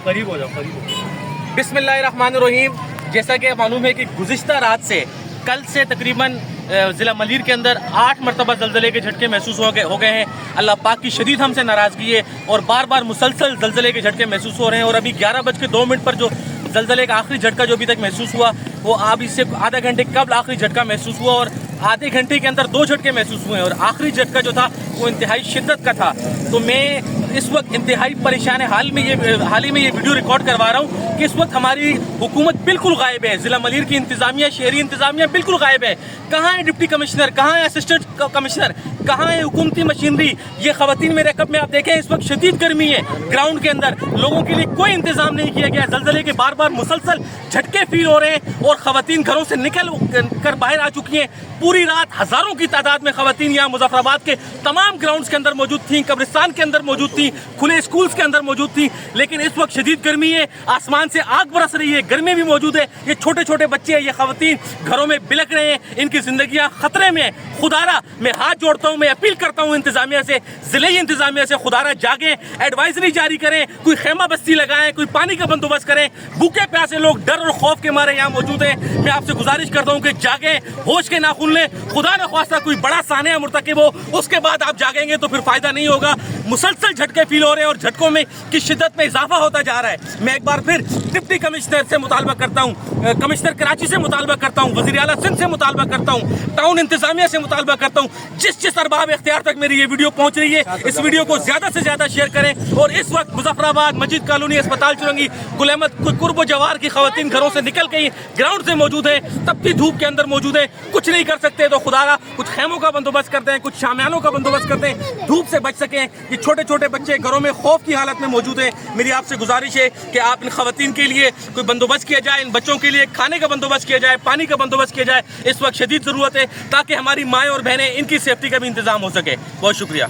قریب ہو جاؤ. بسم اللہ الرحمن الرحیم. جیسا کہ معلوم ہے کہ گزشتہ رات سے کل سے تقریباً ضلع ملیر کے اندر 8 مرتبہ زلزلے کے جھٹکے محسوس ہو گئے ہیں. اللہ پاک کی شدید ہم سے ناراضگی ہے اور بار بار مسلسل زلزلے کے جھٹکے محسوس ہو رہے ہیں. اور ابھی 11:02 پر جو زلزلے کا آخری جھٹکا جو ابھی تک محسوس ہوا وہ اب اس سے آدھا گھنٹے قبل آخری جھٹکا محسوس ہوا اور آدھے گھنٹے کے اندر 2 جھٹکے محسوس ہوئے ہیں اور آخری جھٹکا جو تھا وہ انتہائی شدت کا تھا. تو میں اس وقت انتہائی پریشان حال ہی میں یہ ویڈیو ریکارڈ کروا رہا ہوں کہ اس وقت ہماری حکومت بالکل غائب ہے. ضلع ملیر کی انتظامیہ، شہری انتظامیہ بالکل غائب ہے. کہاں ہے ڈپٹی کمشنر، کہاں ہے اسسٹنٹ کمشنر، کہاں ہے حکومتی مشینری؟ یہ خواتین میرے کب میں آپ دیکھیں اس وقت شدید گرمی ہے گراؤنڈ کے اندر، لوگوں کے لیے کوئی انتظام نہیں کیا گیا. زلزلے کے بار بار مسلسل جھٹکے فیل ہو رہے ہیں اور خواتین گھروں سے نکل کر باہر آ چکی ہیں. پوری رات ہزاروں کی تعداد میں خواتین یہاں مظفر آباد کے تمام گراؤنڈز کے اندر موجود تھیں، قبرستان کے اندر موجود تھیں، کھلے اسکولز کے اندر موجود تھیں. لیکن اس وقت شدید گرمی ہے، آسمان سے آگ برس رہی ہے، گرمی بھی موجود ہے. یہ چھوٹے چھوٹے بچے ہیں، یہ خواتین گھروں میں بلک رہے ہیں، ان کی زندگیاں خطرے میں ہیں. خدارا میں ہاتھ جوڑتا ہوں، میں اپیل کرتا ہوں انتظامیہ سے، ضلعی انتظامیہ سے، خدارا جاگیں، ایڈوائزری جاری کریں، کوئی خیمہ بستی لگائیں، کوئی پانی کا بندوبست کریں. بھوکے پیاسے لوگ ڈر اور خوف کے مارے یہاں موجود ہیں. میں آپ سے گزارش کرتا ہوں کہ جاگیں، ہوش کے ناخن لیں. خدا نہ خواستہ کوئی بڑا سانحہ مرتکب ہو، اس کے بعد آپ جاگیں گے تو پھر فائدہ نہیں ہوگا. مسلسل جھٹکے فیل ہو رہے ہیں اور جھٹکوں میں کی شدت میں اضافہ ہوتا جا رہا ہے. میں ایک بار پھر ڈپٹی کمشنر سے مطالبہ کرتا ہوں، کمشنر کراچی سے مطالبہ کرتا ہوں، وزیر اعلیٰ سندھ سے مطالبہ کرتا ہوں، ٹاؤن انتظامیہ سے مطالبہ کرتا ہوں، جس ارباب اختیار تک میری یہ ویڈیو پہنچ رہی ہے اس ویڈیو کو زیادہ سے زیادہ شیئر کریں. اور اس وقت مظفر آباد، مجید کالونی، اسپتال چرنگی، گل احمد قرب و جوار کی خواتین گھروں سے نکل کے گراؤنڈ سے موجود ہیں، تپتی دھوپ کے اندر موجود ہیں. کچھ نہیں کر سکتے تو خدا کچھ خیموں کا بندوبست کرتے ہیں، کچھ شامیانوں کا بندوبست کرتے ہیں، دھوپ سے بچ سکیں. یہ چھوٹے چھوٹے بچے گھروں میں خوف کی حالت میں موجود ہیں. میری آپ سے گزارش ہے کہ آپ ان خواتین کے لیے کوئی بندوبست کیا جائے، ان بچوں کے لیے کھانے کا بندوبست کیا جائے، پانی کا بندوبست کیا جائے. اس وقت شدید ضرورت ہے تاکہ ہماری مائیں اور بہنیں ان کی سیفٹی کا بھی انتظام ہو سکے. بہت شکریہ.